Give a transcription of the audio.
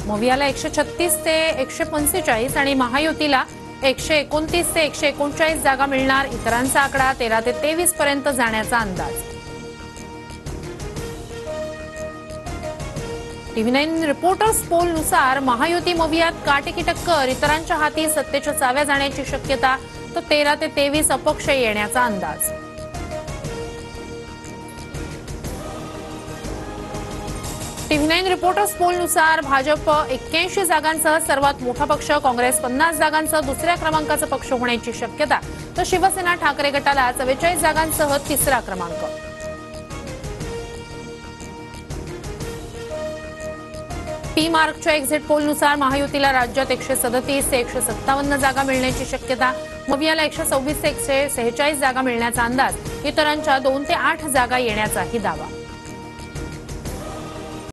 मवियाला 136 ते 145 आणि महायुतीला 129 ते 139 जागा मिळणार। इतरांचा आकडा 13 ते 23 पर्यंत जाण्याचा अंदाज। TV9 रिपोर्टर्स पोल नुसार महायुती मवियात काटेकी टक्कर, इतरांच्या हाती सत्तेच्या चाव्या जाण्याची शक्यता, तर 13 ते 23 अपक्ष येण्याचा अंदाज। TV9 रिपोर्टर्स पोल नुसार भाजप 81 जागांसह सर्वात मोठा पक्ष, काँग्रेस 50 जागांसह दुसऱ्या क्रमांकाचा पक्ष होण्याची शक्यता, तर शिवसेना ठाकरे गटाला 44 जागांसह तिसरा क्रमांक। P-मार्कच्या एक्झिट पोलनुसार महायुतीला राज्यात 137 ते 157 जागा मिळण्याची शक्यता, मवियाला 126 ते 146 जागा मिळण्याचा अंदाज, इतरांच्या 2 ते 8 जागा येण्याचाही दावा।